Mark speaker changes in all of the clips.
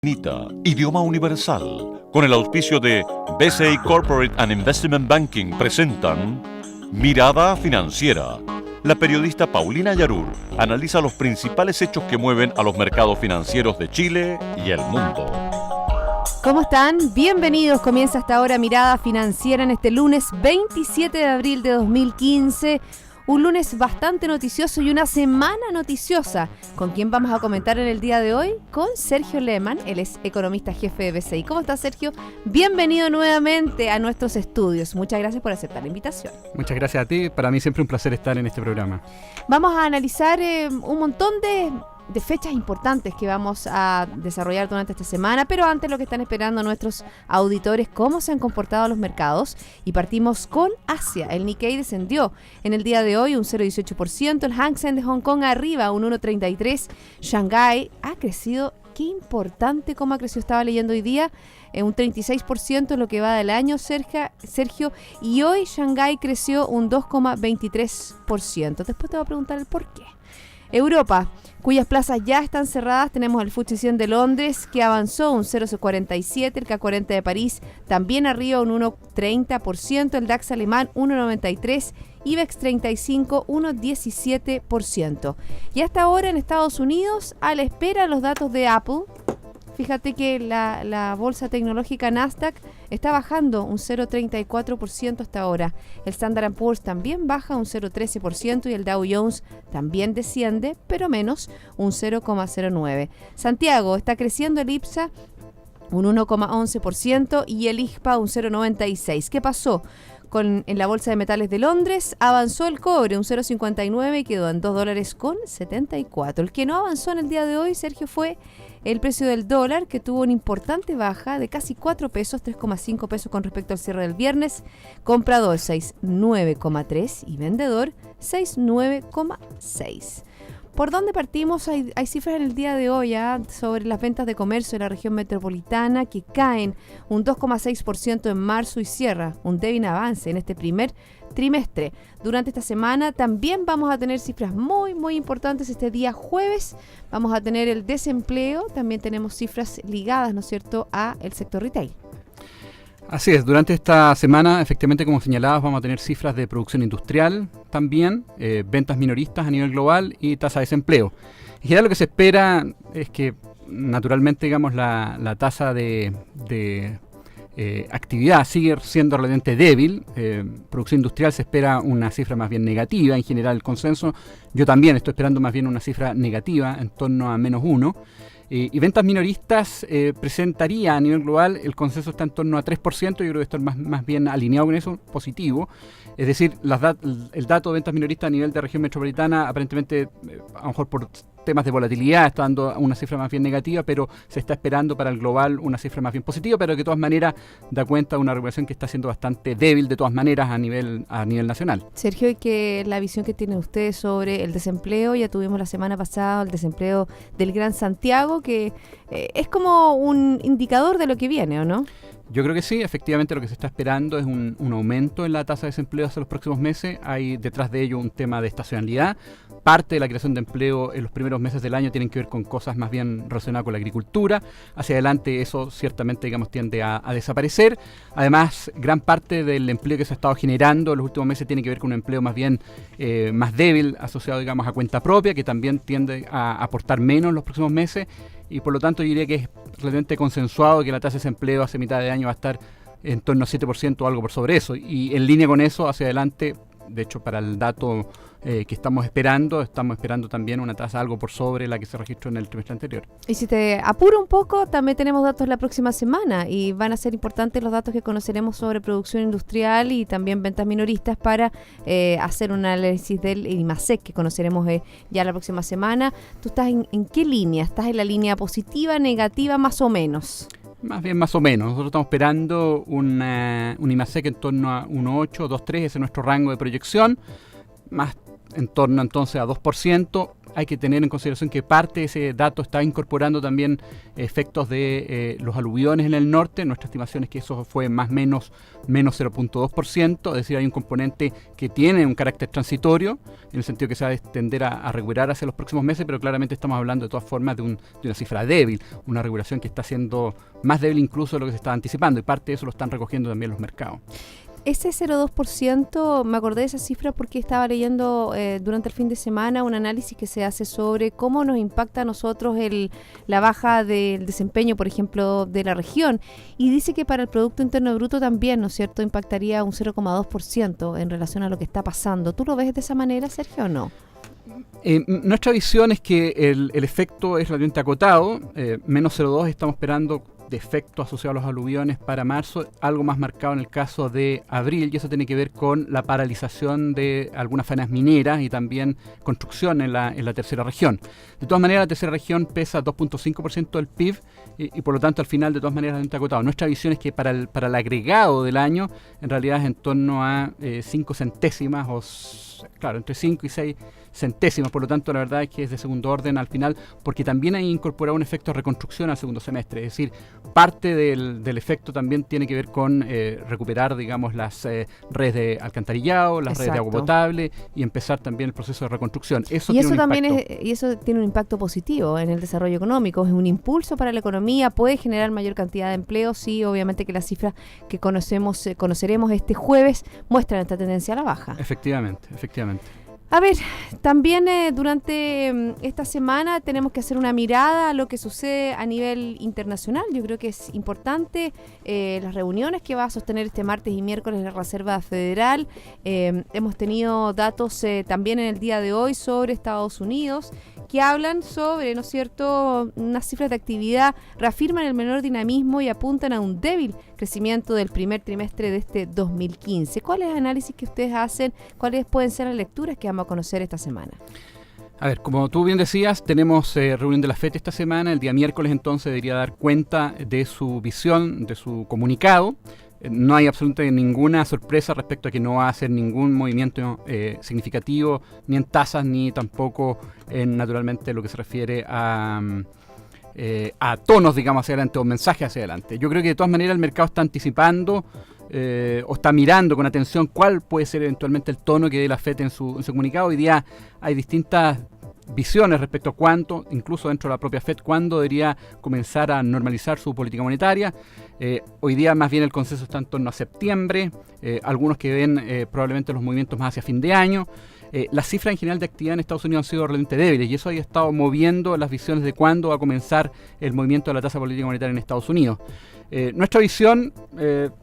Speaker 1: NITA, idioma universal, con el auspicio de BCI Corporate and Investment Banking presentan Mirada Financiera. La periodista Paulina Yarur analiza los principales hechos que mueven a los mercados financieros de Chile y el mundo.
Speaker 2: ¿Cómo están? Bienvenidos. Comienza hasta ahora Mirada Financiera en este lunes 27 de abril de 2015. Un lunes bastante noticioso y una semana noticiosa. ¿Con quién vamos a comentar en el día de hoy? Con Sergio Lehmann, él es economista jefe de BCI. ¿Cómo estás, Sergio? Bienvenido nuevamente a nuestros estudios. Muchas gracias por aceptar la invitación.
Speaker 3: Muchas gracias a ti. Para mí siempre un placer estar en este programa.
Speaker 2: Vamos a analizar un montón de fechas importantes que vamos a desarrollar durante esta semana, pero antes lo que están esperando nuestros auditores, cómo se han comportado los mercados, y partimos con Asia. El Nikkei descendió en el día de hoy un 0,18%, el Hang Seng de Hong Kong arriba un 1,33%, Shanghái ha crecido, qué importante cómo ha crecido, estaba leyendo hoy día, un 36% en lo que va del año, Sergio, y hoy Shanghái creció un 2,23%. Después te voy a preguntar el por qué. Europa, cuyas plazas ya están cerradas, tenemos el FTSE 100 de Londres que avanzó un 0,47%, el CAC 40 de París también arriba un 1,30%, el DAX alemán 1,93%, IBEX 35 1,17%. Y hasta ahora en Estados Unidos, a la espera de los datos de Apple, fíjate que la bolsa tecnológica Nasdaq está bajando un 0,34% hasta ahora. El Standard & Poor's también baja un 0,13% y el Dow Jones también desciende, pero menos, un 0,09%. Santiago está creciendo, el IPSA un 1,11% y el IGPA un 0,96%. ¿Qué pasó? En la Bolsa de Metales de Londres avanzó el cobre un 0,59 y quedó en $2,74. El que no avanzó en el día de hoy, Sergio, fue el precio del dólar, que tuvo una importante baja de casi 4 pesos, 3,5 pesos con respecto al cierre del viernes. Comprador 6,9,3 y vendedor 6,9,6. ¿Por dónde partimos? Hay cifras en el día de hoy sobre las ventas de comercio de la región metropolitana que caen un 2,6% en marzo y cierra un débil avance en este primer trimestre. Durante esta semana también vamos a tener cifras muy, muy importantes. Este día jueves vamos a tener el desempleo, también tenemos cifras ligadas, ¿no es cierto?, a el sector retail.
Speaker 3: Así es, durante esta semana, efectivamente, como señalabas, vamos a tener cifras de producción industrial también, ventas minoristas a nivel global y tasa de desempleo. En general lo que se espera es que, naturalmente, digamos, la tasa de actividad sigue siendo relativamente débil. Producción industrial se espera una cifra más bien negativa, en general el consenso. Yo también estoy esperando más bien una cifra negativa, en torno a -1. Y ventas minoristas presentaría a nivel global, el consenso está en torno a 3%, yo creo que esto es más bien alineado con eso, positivo. Es decir, el dato de ventas minoristas a nivel de región metropolitana, aparentemente, a lo mejor por temas de volatilidad, está dando una cifra más bien negativa, pero se está esperando para el global una cifra más bien positiva, pero que de todas maneras da cuenta de una recuperación que está siendo bastante débil de todas maneras a nivel nacional.
Speaker 2: Sergio, y que la visión que tienen ustedes sobre el desempleo, ya tuvimos la semana pasada el desempleo del Gran Santiago, que es como un indicador de lo que viene, ¿o no?
Speaker 3: Yo creo que sí, efectivamente lo que se está esperando es un aumento en la tasa de desempleo hacia los próximos meses. Hay detrás de ello un tema de estacionalidad. Parte de la creación de empleo en los primeros meses del año tienen que ver con cosas más bien relacionadas con la agricultura. Hacia adelante eso ciertamente, digamos, tiende a desaparecer. Además, gran parte del empleo que se ha estado generando en los últimos meses tiene que ver con un empleo más bien más débil, asociado, digamos, a cuenta propia, que también tiende a aportar menos en los próximos meses. Y por lo tanto yo diría que es relativamente consensuado que la tasa de desempleo hacia mitad de año va a estar en torno a 7% o algo por sobre eso. Y en línea con eso, hacia adelante, de hecho para el dato que estamos esperando también una tasa algo por sobre la que se registró en el trimestre anterior.
Speaker 2: Y si te apuro un poco, también tenemos datos la próxima semana y van a ser importantes los datos que conoceremos sobre producción industrial y también ventas minoristas para hacer un análisis del IMASEC que conoceremos ya la próxima semana. ¿Tú estás en qué línea? ¿Estás en la línea positiva, negativa, más o menos?
Speaker 3: Más bien más o menos. Nosotros estamos esperando un IMASEC en torno a 1,8, 2,3, ese es nuestro rango de proyección, más en torno entonces a 2%. hay que tener en consideración que parte de ese dato está incorporando también efectos de los aluviones en el norte. Nuestra estimación es que eso fue más o menos 0.2%, es decir, hay un componente que tiene un carácter transitorio, en el sentido que se va a tender a recuperar hacia los próximos meses, pero claramente estamos hablando de todas formas de una cifra débil, una regulación que está siendo más débil incluso de lo que se estaba anticipando, y parte de eso lo están recogiendo también los mercados.
Speaker 2: Ese 0,2%, me acordé de esa cifra porque estaba leyendo durante el fin de semana un análisis que se hace sobre cómo nos impacta a nosotros la baja del desempeño, por ejemplo, de la región. Y dice que para el Producto Interno Bruto también, ¿no es cierto?, impactaría un 0,2% en relación a lo que está pasando. ¿Tú lo ves de esa manera, Sergio, o no?
Speaker 3: Nuestra visión es que el efecto es relativamente acotado, menos 0,2 estamos esperando de efecto asociado a los aluviones para marzo, algo más marcado en el caso de abril, y eso tiene que ver con la paralización de algunas faenas mineras y también construcción en la tercera región. De todas maneras, la tercera región pesa 2.5% del PIB y por lo tanto al final de todas maneras es acotado. Nuestra visión es que para el agregado del año en realidad es en torno a 5 centésimas claro, entre 5 y 6 centésimas, por lo tanto la verdad es que es de segundo orden al final, porque también hay incorporado un efecto de reconstrucción al segundo semestre, es decir, parte del efecto también tiene que ver con recuperar, digamos, las redes de alcantarillado, las redes de agua potable y empezar también el proceso de reconstrucción. Eso tiene un impacto
Speaker 2: positivo en el desarrollo económico, es un impulso para la economía, puede generar mayor cantidad de empleo, sí, obviamente que las cifras que conoceremos este jueves muestran esta tendencia a la baja.
Speaker 3: Efectivamente.
Speaker 2: A ver, también durante esta semana tenemos que hacer una mirada a lo que sucede a nivel internacional. Yo creo que es importante las reuniones que va a sostener este martes y miércoles la Reserva Federal. Hemos tenido datos también en el día de hoy sobre Estados Unidos que hablan sobre, ¿no es cierto?, unas cifras de actividad, reafirman el menor dinamismo y apuntan a un débil crecimiento del primer trimestre de este 2015. ¿Cuál es el análisis que ustedes hacen? ¿Cuáles pueden ser las lecturas que vamos a conocer esta semana?
Speaker 3: A ver, como tú bien decías, tenemos reunión de la FED esta semana. El día miércoles entonces debería dar cuenta de su visión, de su comunicado. No hay absolutamente ninguna sorpresa respecto a que no va a hacer ningún movimiento significativo, ni en tasas, ni tampoco en, naturalmente, lo que se refiere a tonos, digamos, hacia adelante, o mensajes hacia adelante. Yo creo que de todas maneras el mercado está anticipando o está mirando con atención cuál puede ser eventualmente el tono que dé la FED en su comunicado. Hoy día hay distintas visiones respecto a cuánto, incluso dentro de la propia FED, cuándo debería comenzar a normalizar su política monetaria. Hoy día más bien el consenso está en torno a septiembre, algunos que ven probablemente los movimientos más hacia fin de año. Las cifras en general de actividad en Estados Unidos han sido realmente débiles y eso ha estado moviendo las visiones de cuándo va a comenzar el movimiento de la tasa política monetaria en Estados Unidos. Nuestra visión,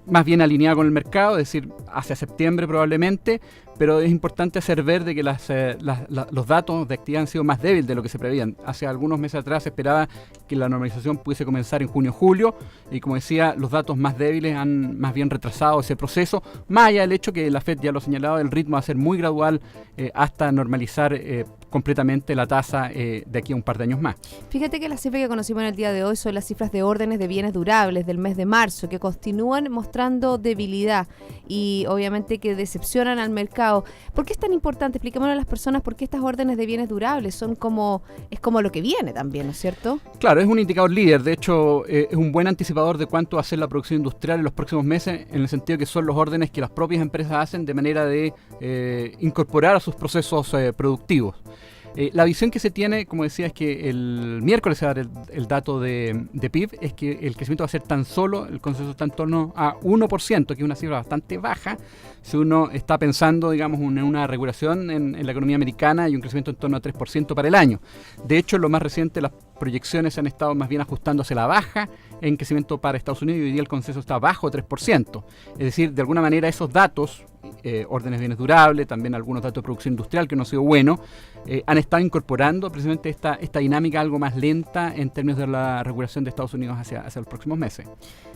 Speaker 3: más bien alineada con el mercado, es decir, hacia septiembre probablemente, pero es importante hacer ver de que los datos de actividad han sido más débiles de lo que se preveían. Hace algunos meses atrás se esperaba que la normalización pudiese comenzar en junio-julio y, como decía, los datos más débiles han más bien retrasado ese proceso, más allá del hecho que la FED ya lo ha señalado, el ritmo va a ser muy gradual hasta normalizar completamente la tasa de aquí a un par de años más.
Speaker 2: Fíjate que las cifras que conocimos en el día de hoy son las cifras de órdenes de bienes durables del mes de marzo, que continúan mostrando debilidad y obviamente que decepcionan al mercado. ¿Por qué es tan importante? Expliquémosle a las personas por qué estas órdenes de bienes durables es como lo que viene también, ¿no es cierto?
Speaker 3: Claro, es un indicador líder, de hecho es un buen anticipador de cuánto va a ser la producción industrial en los próximos meses, en el sentido que son los órdenes que las propias empresas hacen de manera de incorporar a sus procesos productivos. La visión que se tiene, como decía, es que el miércoles se va a dar el dato de PIB, es que el crecimiento va a ser tan solo, el consenso está en torno a 1%, que es una cifra bastante baja, si uno está pensando, digamos, en una regulación en la economía americana y un crecimiento en torno a 3% para el año. De hecho, lo más reciente, las proyecciones se han estado más bien ajustándose a la baja en crecimiento para Estados Unidos y hoy día el consenso está bajo 3%. Es decir, de alguna manera esos datos, órdenes de bienes durables, también algunos datos de producción industrial que no ha sido bueno, han estado incorporando precisamente esta dinámica algo más lenta en términos de la regulación de Estados Unidos hacia los próximos meses.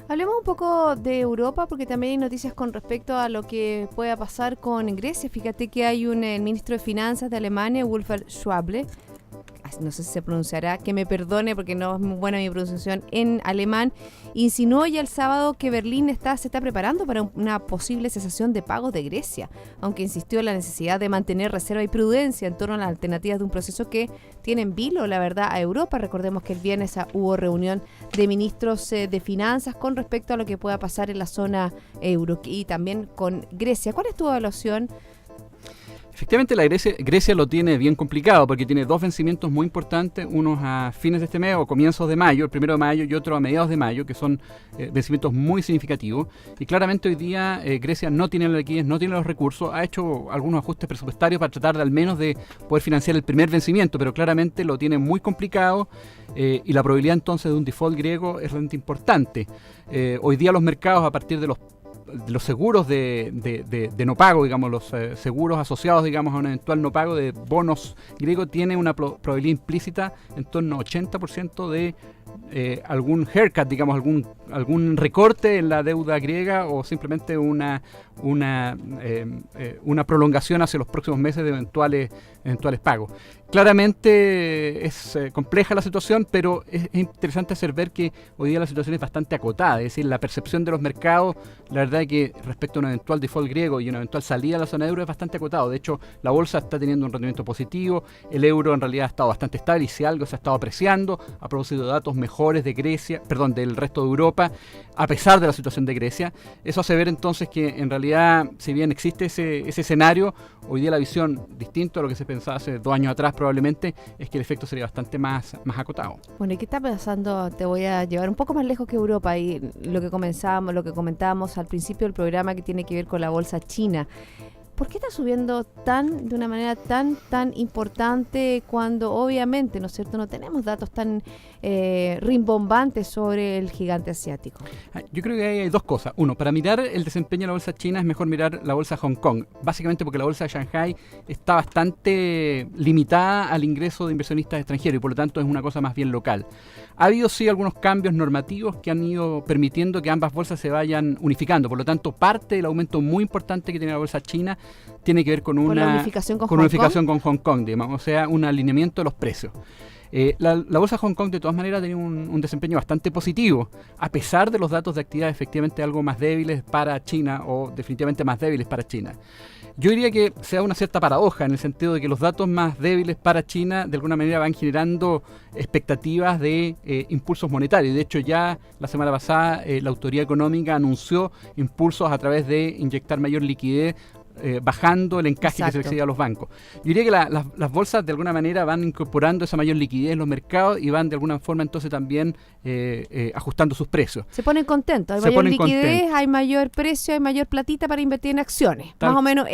Speaker 2: Hablemos un poco de Europa porque también hay noticias con respecto a lo que pueda pasar con Grecia. Fíjate que hay el ministro de Finanzas de Alemania, Wolfgang Schäuble, no sé si se pronunciará, que me perdone porque no es muy buena mi pronunciación en alemán, insinuó ya el sábado que Berlín se está preparando para una posible cesación de pagos de Grecia, aunque insistió en la necesidad de mantener reserva y prudencia en torno a las alternativas de un proceso que tiene en vilo, la verdad, a Europa. Recordemos que el viernes hubo reunión de ministros de finanzas con respecto a lo que pueda pasar en la zona euro y también con Grecia. ¿Cuál es tu evaluación?
Speaker 3: Efectivamente, Grecia lo tiene bien complicado porque tiene dos vencimientos muy importantes, unos a fines de este mes o comienzos de mayo, el 1 de mayo y otro a mediados de mayo, que son vencimientos muy significativos. Y claramente hoy día Grecia no tiene la liquidez, no tiene los recursos, ha hecho algunos ajustes presupuestarios para tratar de al menos de poder financiar el primer vencimiento, pero claramente lo tiene muy complicado y la probabilidad entonces de un default griego es realmente importante. Hoy día los mercados, a partir de los seguros de no pago, digamos, los seguros asociados, digamos, a un eventual no pago de bonos griegos, tiene una probabilidad implícita en torno a 80% de algún haircut, digamos, algún recorte en la deuda griega o simplemente una prolongación hacia los próximos meses de eventuales pagos. Claramente es compleja la situación, pero es interesante hacer ver que hoy día la situación es bastante acotada, es decir, la percepción de los mercados, la verdad es que respecto a un eventual default griego y una eventual salida a la zona euro es bastante acotado. De hecho, la bolsa está teniendo un rendimiento positivo, el euro en realidad ha estado bastante estable y si algo se ha estado apreciando, ha producido datos mejores de Grecia, perdón, del resto de Europa, a pesar de la situación de Grecia. Eso hace ver entonces que en realidad, si bien existe ese escenario, hoy día la visión, distinto a lo que se pensaba hace 2 años atrás probablemente, es que el efecto sería bastante más acotado.
Speaker 2: Bueno, ¿y qué está pasando? Te voy a llevar un poco más lejos que Europa y lo que comentábamos al principio del programa que tiene que ver con la bolsa china. ¿Por qué está subiendo de una manera tan importante cuando obviamente, ¿no es cierto?, no tenemos datos tan rimbombantes sobre el gigante asiático?
Speaker 3: Yo creo que hay dos cosas. Uno, para mirar el desempeño de la bolsa china es mejor mirar la bolsa de Hong Kong, básicamente porque la bolsa de Shanghai está bastante limitada al ingreso de inversionistas extranjeros y por lo tanto es una cosa más bien local. Ha habido sí algunos cambios normativos que han ido permitiendo que ambas bolsas se vayan unificando, por lo tanto parte del aumento muy importante que tiene la bolsa china tiene que ver con una
Speaker 2: unificación
Speaker 3: con Hong Kong, digamos, o sea, un alineamiento de los precios. La bolsa de Hong Kong de todas maneras ha tenido un desempeño bastante positivo, a pesar de los datos de actividad efectivamente algo más débiles para China o definitivamente más débiles para China. Yo diría que se da una cierta paradoja en el sentido de que los datos más débiles para China de alguna manera van generando expectativas de impulsos monetarios. De hecho, ya la semana pasada la autoridad económica anunció impulsos a través de inyectar mayor liquidez, bajando el encaje que se le exigía a los bancos. Yo diría que las bolsas de alguna manera van incorporando esa mayor liquidez en los mercados y van de alguna forma entonces también ajustando sus precios.
Speaker 2: Se ponen contentos, hay mayor liquidez, hay mayor precio, hay mayor platita para invertir en acciones. Más o menos,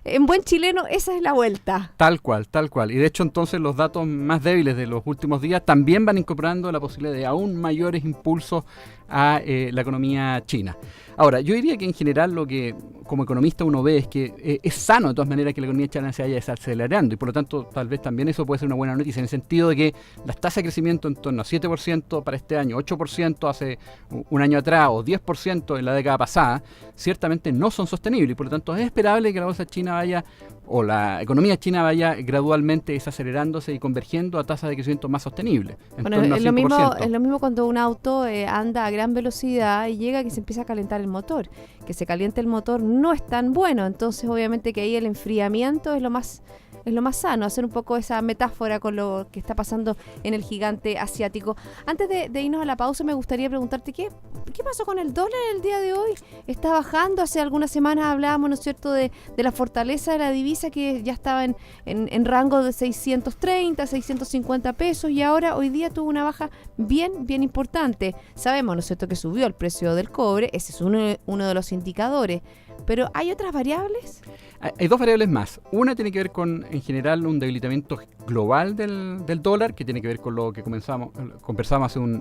Speaker 2: en buen chileno, esa es la vuelta.
Speaker 3: Tal cual. Y de hecho entonces los datos más débiles de los últimos días también van incorporando la posibilidad de aún mayores impulsos a la economía china. Ahora, yo diría que en general lo que como economista uno ve es que es sano de todas maneras que la economía china se vaya desacelerando y por lo tanto tal vez también eso puede ser una buena noticia en el sentido de que las tasas de crecimiento en torno a 7% para este año, 8% hace un año atrás o 10% en la década pasada, ciertamente no son sostenibles y por lo tanto es esperable que la bolsa china vaya o la economía china vaya gradualmente desacelerándose y convergiendo a tasas de crecimiento más sostenibles.
Speaker 2: Bueno, es lo mismo cuando un auto anda a gran velocidad y llega que se empieza a calentar el motor. Que se caliente el motor no es tan bueno, entonces obviamente que ahí el enfriamiento es lo más sano, hacer un poco esa metáfora con lo que está pasando en el gigante asiático. Antes de irnos a la pausa, me gustaría preguntarte ¿qué pasó con el dólar el día de hoy? Está bajando, hace algunas semanas hablábamos, ¿no es cierto?, de la fortaleza de la divisa que ya estaba en rango de 630, 650 pesos y ahora hoy día tuvo una baja bien importante. Sabemos, ¿no es cierto?, que subió el precio del cobre, ese es uno de los indicadores. Pero ¿hay otras variables?
Speaker 3: Hay dos variables más. Una tiene que ver con, en general, un debilitamiento global del dólar, que tiene que ver con lo que conversamos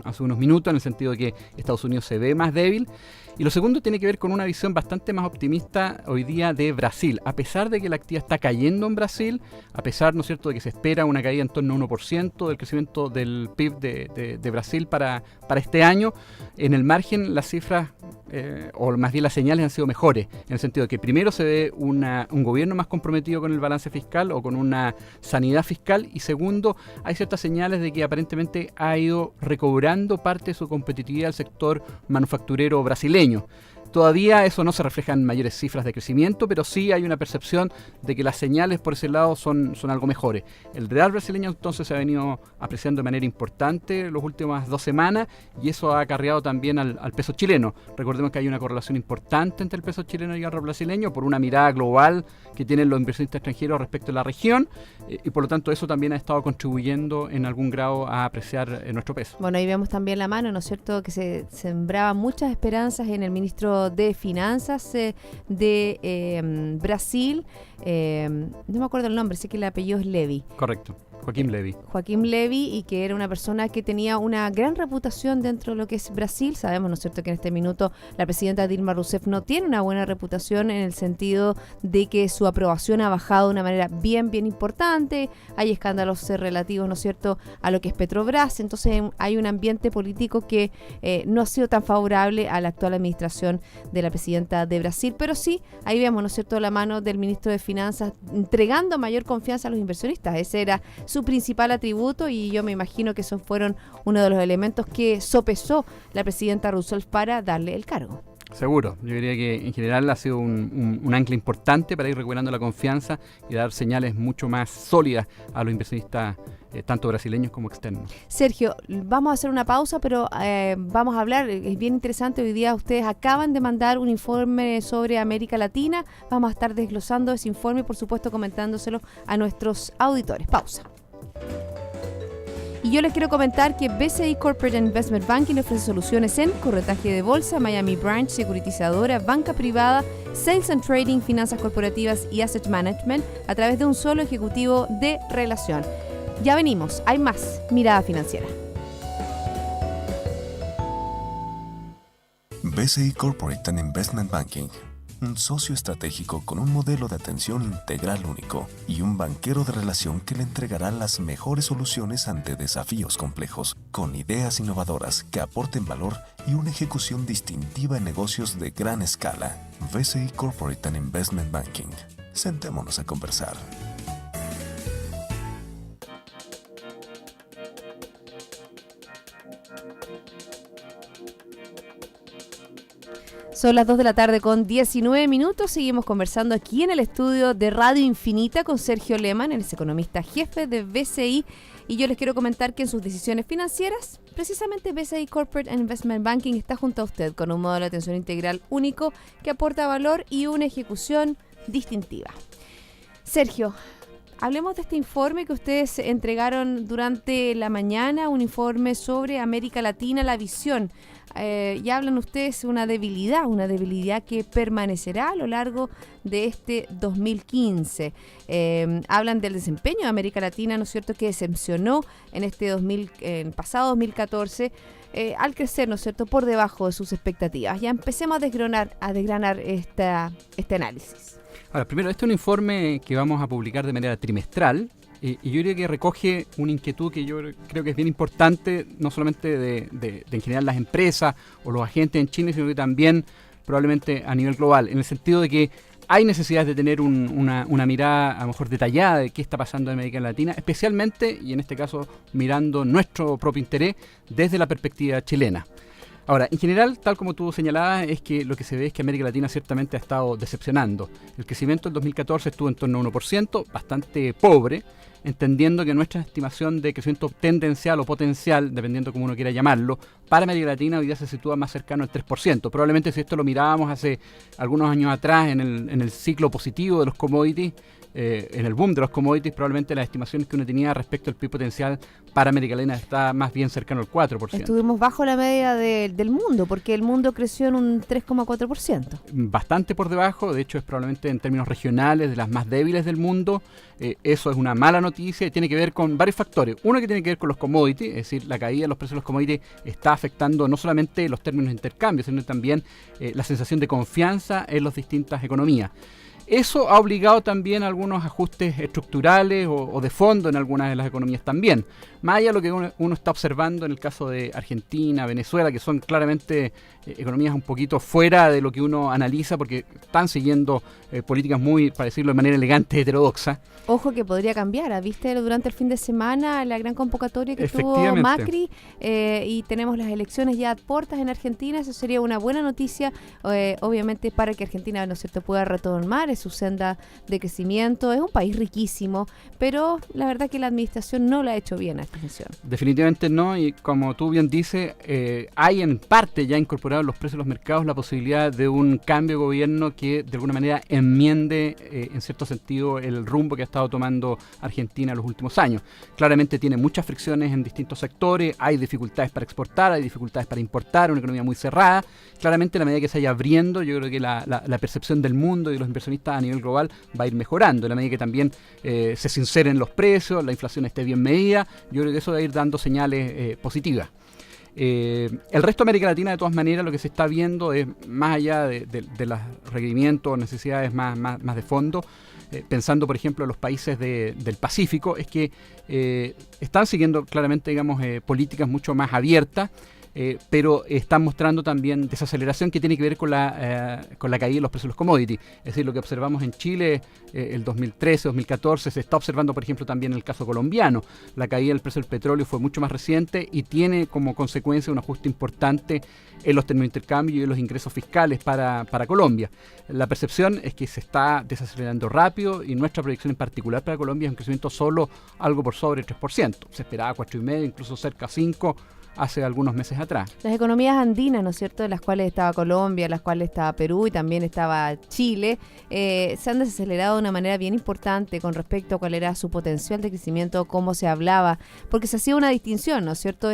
Speaker 3: hace unos minutos, en el sentido de que Estados Unidos se ve más débil. Y lo segundo tiene que ver con una visión bastante más optimista hoy día de Brasil. A pesar de que la actividad está cayendo en Brasil, a pesar, ¿no es cierto?, de que se espera una caída en torno a 1% del crecimiento del PIB de Brasil para este año, en el margen las cifras, o más bien las señales han sido mejores, en el sentido de que primero se ve un gobierno más comprometido con el balance fiscal o con una sanidad fiscal industrial, y segundo, hay ciertas señales de que aparentemente ha ido recobrando parte de su competitividad el sector manufacturero brasileño. Todavía eso no se refleja en mayores cifras de crecimiento, pero sí hay una percepción de que las señales por ese lado son algo mejores. El real brasileño entonces se ha venido apreciando de manera importante las últimas 2 semanas, y eso ha acarreado también al peso chileno. Recordemos que hay una correlación importante entre el peso chileno y el real brasileño por una mirada global que tienen los inversionistas extranjeros respecto a la región, y por lo tanto eso también ha estado contribuyendo en algún grado a apreciar nuestro peso.
Speaker 2: Bueno, ahí vemos también la mano, ¿no es cierto?, que se sembraban muchas esperanzas en el ministro de Finanzas de Brasil. No me acuerdo el nombre, sé que el apellido es Levy.
Speaker 3: Correcto. Joaquim Levy.
Speaker 2: Joaquim Levy, y que era una persona que tenía una gran reputación dentro de lo que es Brasil. Sabemos, ¿no es cierto?, que en este minuto la presidenta Dilma Rousseff no tiene una buena reputación en el sentido de que su aprobación ha bajado de una manera bien importante. Hay escándalos relativos, ¿no es cierto?, a lo que es Petrobras. Entonces hay un ambiente político que no ha sido tan favorable a la actual administración de la presidenta de Brasil. Pero sí, ahí vemos, ¿no es cierto?, la mano del ministro de Finanzas entregando mayor confianza a los inversionistas. Ese era su principal atributo, y yo me imagino que esos fueron uno de los elementos que sopesó la presidenta Rousseff para darle el cargo.
Speaker 3: Seguro, yo diría que en general ha sido un ancla importante para ir recuperando la confianza y dar señales mucho más sólidas a los inversionistas, tanto brasileños como externos.
Speaker 2: Sergio, vamos a hacer una pausa, pero vamos a hablar, es bien interesante, hoy día ustedes acaban de mandar un informe sobre América Latina, vamos a estar desglosando ese informe y por supuesto comentándoselo a nuestros auditores. Pausa. Y yo les quiero comentar que BCI Corporate Investment Banking ofrece soluciones en corretaje de bolsa, Miami Branch, securitizadora, banca privada, sales and trading, finanzas corporativas y asset management a través de un solo ejecutivo de relación. Ya venimos, hay más Mirada Financiera.
Speaker 4: BCI Corporate Investment Banking, un socio estratégico con un modelo de atención integral único y un banquero de relación que le entregará las mejores soluciones ante desafíos complejos, con ideas innovadoras que aporten valor y una ejecución distintiva en negocios de gran escala. BCI Corporate Investment Banking. Sentémonos a conversar.
Speaker 2: Son las 2 de la tarde con 19 minutos. Seguimos conversando aquí en el estudio de Radio Infinita con Sergio Lehmann, el economista jefe de BCI. Y yo les quiero comentar que en sus decisiones financieras, precisamente BCI Corporate Investment Banking está junto a usted con un modelo de atención integral único que aporta valor y una ejecución distintiva. Sergio, hablemos de este informe que ustedes entregaron durante la mañana, un informe sobre América Latina, la visión. Ya hablan ustedes de una debilidad que permanecerá a lo largo de este 2015. Hablan del desempeño de América Latina, ¿no es cierto?, que decepcionó en este el pasado 2014 al crecer, ¿no es cierto?, por debajo de sus expectativas. Ya empecemos a desgranar este análisis.
Speaker 3: Ahora, primero, este es un informe que vamos a publicar de manera trimestral. Y yo diría que recoge una inquietud que yo creo que es bien importante, no solamente de en general las empresas o los agentes en Chile, sino que también probablemente a nivel global, en el sentido de que hay necesidad de tener una mirada a lo mejor detallada de qué está pasando en América Latina, especialmente, y en este caso mirando nuestro propio interés desde la perspectiva chilena. Ahora, en general, tal como tú señalabas, es que lo que se ve es que América Latina ciertamente ha estado decepcionando. El crecimiento del 2014 estuvo en torno a 1%, bastante pobre, entendiendo que nuestra estimación de crecimiento tendencial o potencial, dependiendo cómo uno quiera llamarlo, para América Latina hoy día se sitúa más cercano al 3%. Probablemente si esto lo mirábamos hace algunos años atrás en el ciclo positivo de los commodities, en el boom de los commodities, probablemente las estimaciones que uno tenía respecto al PIB potencial para América Latina está más bien cercano al 4%.
Speaker 2: Estuvimos bajo la media del mundo, porque el mundo creció en un 3,4%.
Speaker 3: Bastante por debajo, de hecho es probablemente en términos regionales de las más débiles del mundo. Eso es una mala noticia y tiene que ver con varios factores. Uno que tiene que ver con los commodities, es decir, la caída de los precios de los commodities está afectando no solamente los términos de intercambio, sino también la sensación de confianza en las distintas economías. Eso ha obligado también a algunos ajustes estructurales o de fondo en algunas de las economías también. Más allá de lo que uno está observando en el caso de Argentina, Venezuela, que son claramente economías un poquito fuera de lo que uno analiza porque están siguiendo políticas muy, para decirlo de manera elegante, heterodoxa.
Speaker 2: Ojo que podría cambiar, ¿viste? Durante el fin de semana la gran convocatoria que tuvo Macri y tenemos las elecciones ya a puertas en Argentina. Eso sería una buena noticia, obviamente, para que Argentina, ¿no es cierto?, pueda retomar su senda de crecimiento. Es un país riquísimo, pero la verdad que la administración no la ha hecho bien a esta gestión.
Speaker 3: Definitivamente no, y como tú bien dices, hay en parte ya incorporado en los precios de los mercados la posibilidad de un cambio de gobierno que de alguna manera enmiende en cierto sentido el rumbo que ha estado tomando Argentina en los últimos años. Claramente tiene muchas fricciones en distintos sectores, hay dificultades para exportar, hay dificultades para importar, una economía muy cerrada. Claramente a la medida que se vaya abriendo, yo creo que la percepción del mundo y de los inversionistas a nivel global va a ir mejorando, a la medida que también se sinceren los precios, la inflación esté bien medida, yo creo que eso va a ir dando señales positivas. El resto de América Latina, de todas maneras, lo que se está viendo es, más allá de los requerimientos o necesidades más de fondo, pensando por ejemplo en los países del Pacífico, es que están siguiendo claramente, digamos, políticas mucho más abiertas, pero están mostrando también desaceleración que tiene que ver con la caída de los precios de los commodities. Es decir, lo que observamos en Chile el 2013, 2014, se está observando, por ejemplo, también en el caso colombiano. La caída del precio del petróleo fue mucho más reciente y tiene como consecuencia un ajuste importante en los términos de intercambio y en los ingresos fiscales para Colombia. La percepción es que se está desacelerando rápido y nuestra proyección en particular para Colombia es un crecimiento solo algo por sobre el 3%. Se esperaba 4,5%, incluso cerca de 5%. Hace algunos meses atrás.
Speaker 2: Las economías andinas, ¿no es cierto?, de las cuales estaba Colombia, las cuales estaba Perú y también estaba Chile, se han desacelerado de una manera bien importante con respecto a cuál era su potencial de crecimiento, cómo se hablaba, porque se hacía una distinción, ¿no es cierto?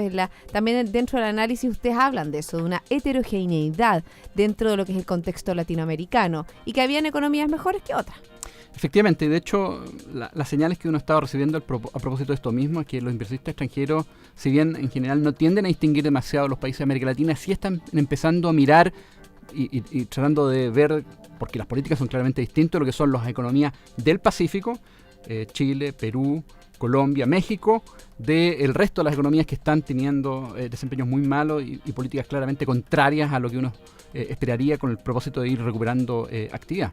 Speaker 2: También dentro del análisis ustedes hablan de eso, de una heterogeneidad dentro de lo que es el contexto latinoamericano y que habían economías mejores que otras.
Speaker 3: Efectivamente, de hecho, las señales que uno estaba recibiendo a propósito de esto mismo es que los inversionistas extranjeros, si bien en general no tienden a distinguir demasiado los países de América Latina, sí están empezando a mirar y tratando de ver, porque las políticas son claramente distintas, lo que son las economías del Pacífico, Chile, Perú, Colombia, México, del resto de las economías que están teniendo desempeños muy malos y políticas claramente contrarias a lo que uno esperaría con el propósito de ir recuperando actividad.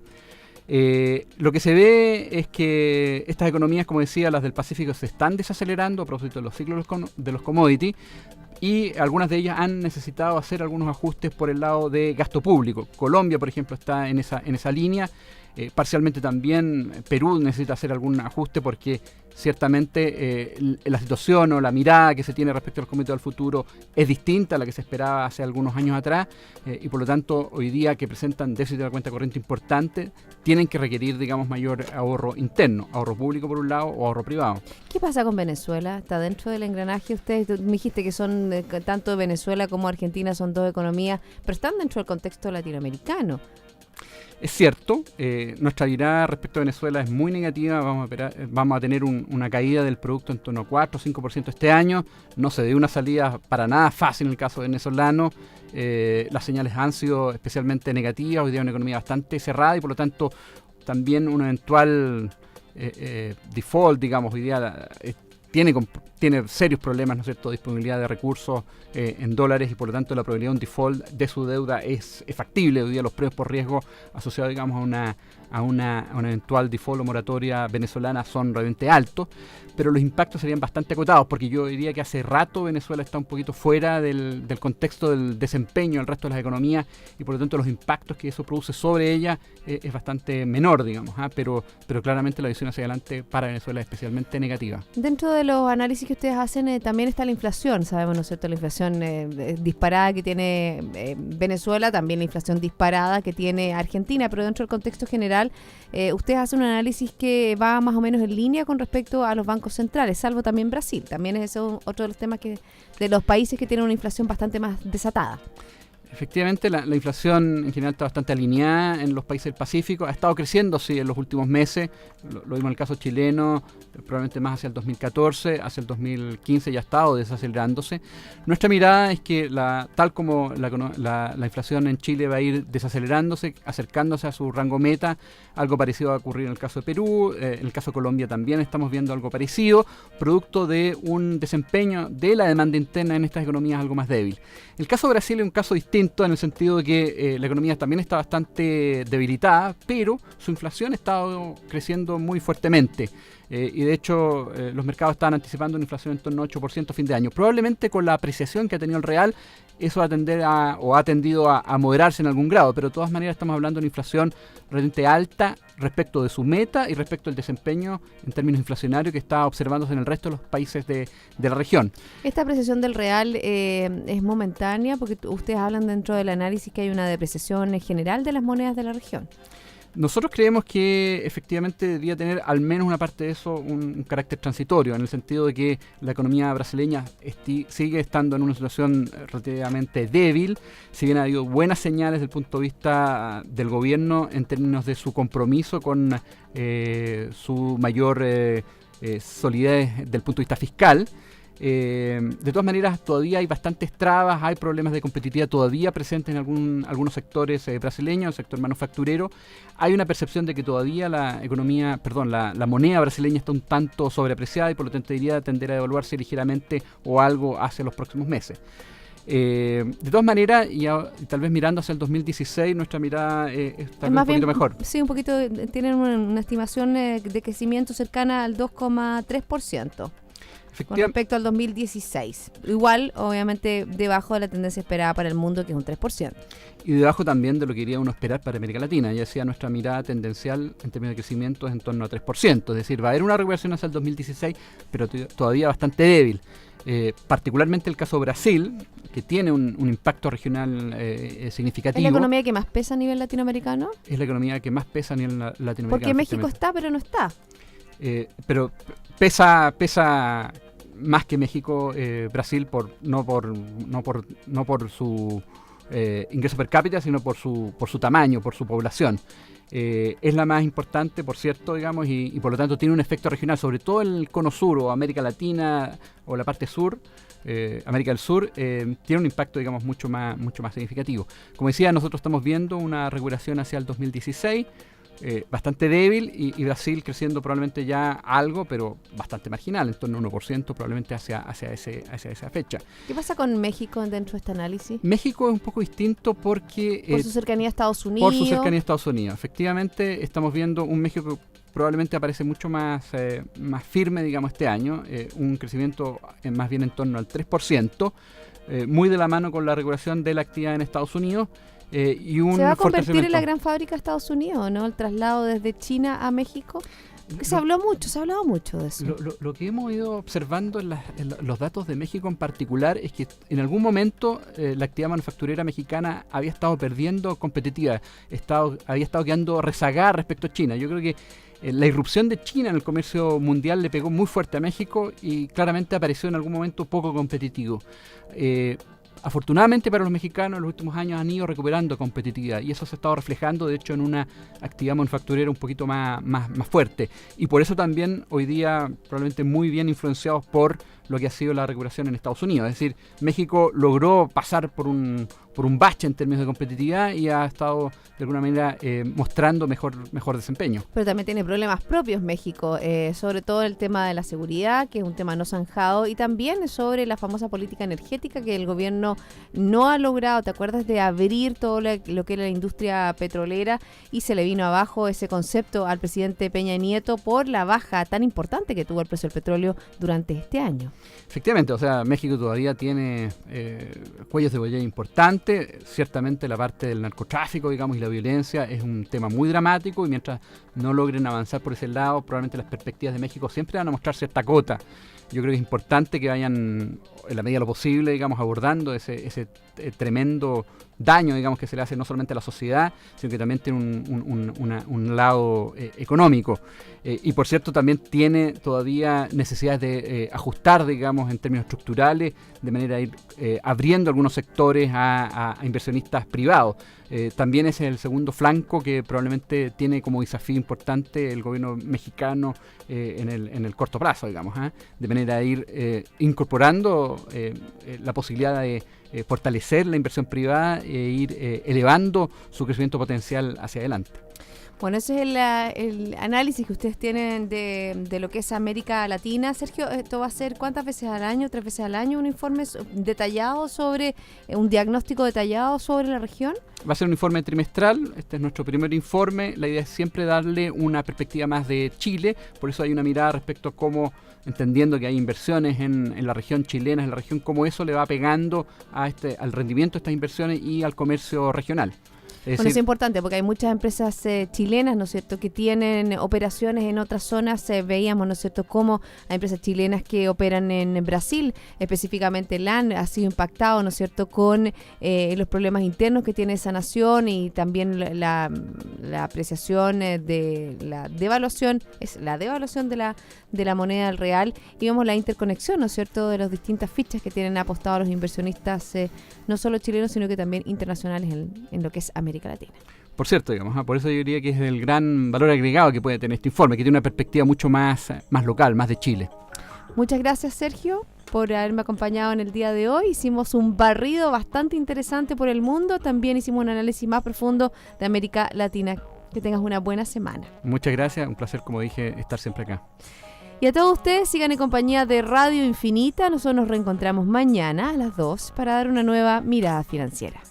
Speaker 3: Lo que se ve es que estas economías, como decía, las del Pacífico, se están desacelerando a propósito de los ciclos de los commodities y algunas de ellas han necesitado hacer algunos ajustes por el lado de gasto público. Colombia, por ejemplo, está en esa línea. Parcialmente también Perú necesita hacer algún ajuste porque ciertamente la situación o la mirada que se tiene respecto a los commodities del futuro es distinta a la que se esperaba hace algunos años atrás y por lo tanto hoy día que presentan déficit de la cuenta corriente importante tienen que requerir, digamos, mayor ahorro interno, ahorro público por un lado o ahorro privado.
Speaker 2: ¿Qué pasa con Venezuela? ¿Está dentro del engranaje? Ustedes me dijiste que son tanto Venezuela como Argentina son dos economías, pero están dentro del contexto latinoamericano.
Speaker 3: Es cierto, nuestra mirada respecto a Venezuela es muy negativa, vamos a tener una caída del producto en torno a 4 o 5% este año, no se dio una salida para nada fácil en el caso venezolano, las señales han sido especialmente negativas, hoy día es una economía bastante cerrada y por lo tanto también un eventual default, digamos, hoy día tiene serios problemas, ¿no es cierto?, disponibilidad de recursos en dólares y por lo tanto la probabilidad de un default de su deuda es factible. Hoy día los precios por riesgo asociados, digamos, a una eventual default o moratoria venezolana son realmente altos, pero los impactos serían bastante acotados porque yo diría que hace rato Venezuela está un poquito fuera del contexto del desempeño del resto de las economías y por lo tanto los impactos que eso produce sobre ella es bastante menor, digamos, pero claramente la visión hacia adelante para Venezuela es especialmente negativa.
Speaker 2: Dentro de los análisis que ustedes hacen también está la inflación, sabemos, ¿no es cierto?, la inflación disparada que tiene Venezuela, también la inflación disparada que tiene Argentina, pero dentro del contexto general ustedes hacen un análisis que va más o menos en línea con respecto a los bancos centrales, salvo también Brasil, también es eso otro de los temas de los países que tienen una inflación bastante más desatada.
Speaker 3: Efectivamente, la inflación en general está bastante alineada en los países del Pacífico. Ha estado creciendo, sí, en los últimos meses. Lo vimos en el caso chileno, probablemente más hacia el 2014, hacia el 2015 ya ha estado desacelerándose. Nuestra mirada es que tal como la inflación en Chile va a ir desacelerándose, acercándose a su rango meta, algo parecido va a ocurrir en el caso de Perú, en el caso de Colombia también estamos viendo algo parecido, producto de un desempeño de la demanda interna en estas economías algo más débil. El caso de Brasil es un caso distinto en el sentido de que la economía también está bastante debilitada, pero su inflación ha estado creciendo muy fuertemente. Y de hecho los mercados estaban anticipando una inflación en torno a 8% a fin de año. Probablemente con la apreciación que ha tenido el real, eso ha tendido a moderarse en algún grado, pero de todas maneras estamos hablando de una inflación realmente alta respecto de su meta y respecto al desempeño en términos inflacionarios que está observándose en el resto de los países de la región.
Speaker 2: ¿Esta apreciación del real es momentánea? Porque ustedes hablan dentro del análisis que hay una depreciación general de las monedas de la región.
Speaker 3: Nosotros creemos que efectivamente debería tener al menos una parte de eso un carácter transitorio, en el sentido de que la economía brasileña sigue estando en una situación relativamente débil, si bien ha habido buenas señales desde el punto de vista del gobierno en términos de su compromiso con su mayor solidez desde el punto de vista fiscal. De todas maneras, todavía hay bastantes trabas, hay problemas de competitividad todavía presentes en algunos sectores brasileños, el sector manufacturero. Hay una percepción de que todavía la moneda brasileña está un tanto sobreapreciada y por lo tanto debería tender a devaluarse ligeramente o algo hacia los próximos meses. De todas maneras, y tal vez mirando hacia el 2016, nuestra mirada es tal vez un poquito mejor.
Speaker 2: Sí, un poquito, tienen una estimación de crecimiento cercana al 2,3%. Con respecto al 2016. Igual, obviamente, debajo de la tendencia esperada para el mundo, que es un 3%.
Speaker 3: Y debajo también de lo que iría uno esperar para América Latina. Ya decía, nuestra mirada tendencial en términos de crecimiento es en torno a 3%. Es decir, va a haber una recuperación hacia el 2016, pero todavía bastante débil. Particularmente el caso de Brasil, que tiene un impacto regional significativo.
Speaker 2: ¿Es la economía que más pesa a nivel latinoamericano?
Speaker 3: Es la economía que más pesa a nivel latinoamericano.
Speaker 2: Porque México está, pero no está.
Speaker 3: Pero pesa más que México, Brasil, no por su ingreso per cápita, sino por su tamaño, por su población. Es la más importante, por cierto, digamos, y por lo tanto tiene un efecto regional, sobre todo el cono sur o América Latina o la parte sur, América del Sur, tiene un impacto, digamos, mucho más significativo. Como decía, nosotros estamos viendo una recuperación hacia el 2016, bastante débil y Brasil creciendo probablemente ya algo, pero bastante marginal, en torno a 1% probablemente hacia esa fecha.
Speaker 2: ¿Qué pasa con México dentro de este análisis?
Speaker 3: México es un poco distinto porque...
Speaker 2: por su cercanía a Estados Unidos.
Speaker 3: Por su cercanía a Estados Unidos. Efectivamente, estamos viendo un México que probablemente aparece mucho más firme, digamos, este año, un crecimiento más bien en torno al 3%, muy de la mano con la regulación de la actividad en Estados Unidos. ¿Se va a convertir en la gran fábrica de Estados Unidos, no? El traslado desde China a México. Se ha hablado mucho de eso. Lo que hemos ido observando en los datos de México en particular es que en algún momento la actividad manufacturera mexicana había estado perdiendo competitividad, había estado quedando rezagada respecto a China. Yo creo que la irrupción de China en el comercio mundial le pegó muy fuerte a México y claramente apareció en algún momento poco competitivo. Afortunadamente para los mexicanos, en los últimos años han ido recuperando competitividad y eso se ha estado reflejando, de hecho, en una actividad manufacturera un poquito más fuerte. Y por eso también hoy día probablemente muy bien influenciados por lo que ha sido la recuperación en Estados Unidos. Es decir, México logró pasar por un bache en términos de competitividad y ha estado de alguna manera mostrando mejor desempeño.
Speaker 2: Pero también tiene problemas propios México, sobre todo el tema de la seguridad, que es un tema no zanjado, y también sobre la famosa política energética que el gobierno no ha logrado. ¿Te acuerdas de abrir todo lo que era la industria petrolera y se le vino abajo ese concepto al presidente Peña Nieto por la baja tan importante que tuvo el precio del petróleo durante este año?
Speaker 3: Efectivamente, o sea, México todavía tiene cuellos de botella importantes. Ciertamente la parte del narcotráfico, digamos, y la violencia es un tema muy dramático y mientras no logren avanzar por ese lado, probablemente las perspectivas de México siempre van a mostrar cierta cota. Yo creo que es importante que vayan, en la medida de lo posible, digamos, abordando ese tremendo daño, digamos, que se le hace no solamente a la sociedad, sino que también tiene un lado económico. Y por cierto, también tiene todavía necesidades de ajustar, digamos, en términos estructurales, de manera de ir abriendo algunos sectores a inversionistas privados. También ese es el segundo flanco que probablemente tiene como desafío importante el gobierno mexicano en el corto plazo, digamos, de manera de ir incorporando la posibilidad de fortalecer la inversión privada e ir elevando su crecimiento potencial hacia adelante.
Speaker 2: Bueno, ese es el análisis que ustedes tienen de lo que es América Latina. Sergio, ¿esto va a ser cuántas veces al año, 3 veces al año, un informe detallado sobre, un diagnóstico detallado sobre la región?
Speaker 3: Va a ser un informe trimestral, este es nuestro primer informe. La idea es siempre darle una perspectiva más de Chile, por eso hay una mirada respecto a cómo, entendiendo que hay inversiones en la región chilena, en la región, cómo eso le va pegando al rendimiento de estas inversiones y al comercio regional.
Speaker 2: Bueno, es importante porque hay muchas empresas chilenas, ¿no es cierto?, que tienen operaciones en otras zonas. Veíamos, ¿no es cierto?, cómo hay empresas chilenas que operan en Brasil, específicamente LAN, ha sido impactado, ¿no es cierto?, con los problemas internos que tiene esa nación y también la apreciación de la devaluación, es la devaluación de la moneda del real, y vemos la interconexión, ¿no es cierto?, de las distintas fichas que tienen apostados los inversionistas, no solo chilenos, sino que también internacionales en lo que es América Latina.
Speaker 3: Por cierto, digamos, por eso yo diría que es el gran valor agregado que puede tener este informe, que tiene una perspectiva mucho más local, más de Chile.
Speaker 2: Muchas gracias, Sergio, por haberme acompañado en el día de hoy. Hicimos un barrido bastante interesante por el mundo, también hicimos un análisis más profundo de América Latina. Que tengas una buena semana.
Speaker 3: Muchas gracias, un placer, como dije, estar siempre acá.
Speaker 2: Y a todos ustedes, sigan en compañía de Radio Infinita. Nosotros nos reencontramos mañana a las 2 para dar una nueva mirada financiera.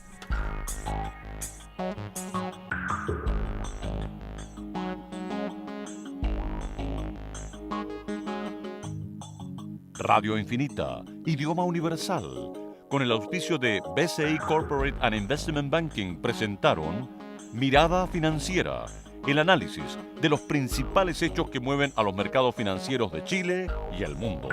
Speaker 1: Radio Infinita, idioma universal, con el auspicio de BCI Corporate and Investment Banking, presentaron Mirada Financiera, el análisis de los principales hechos que mueven a los mercados financieros de Chile y el mundo.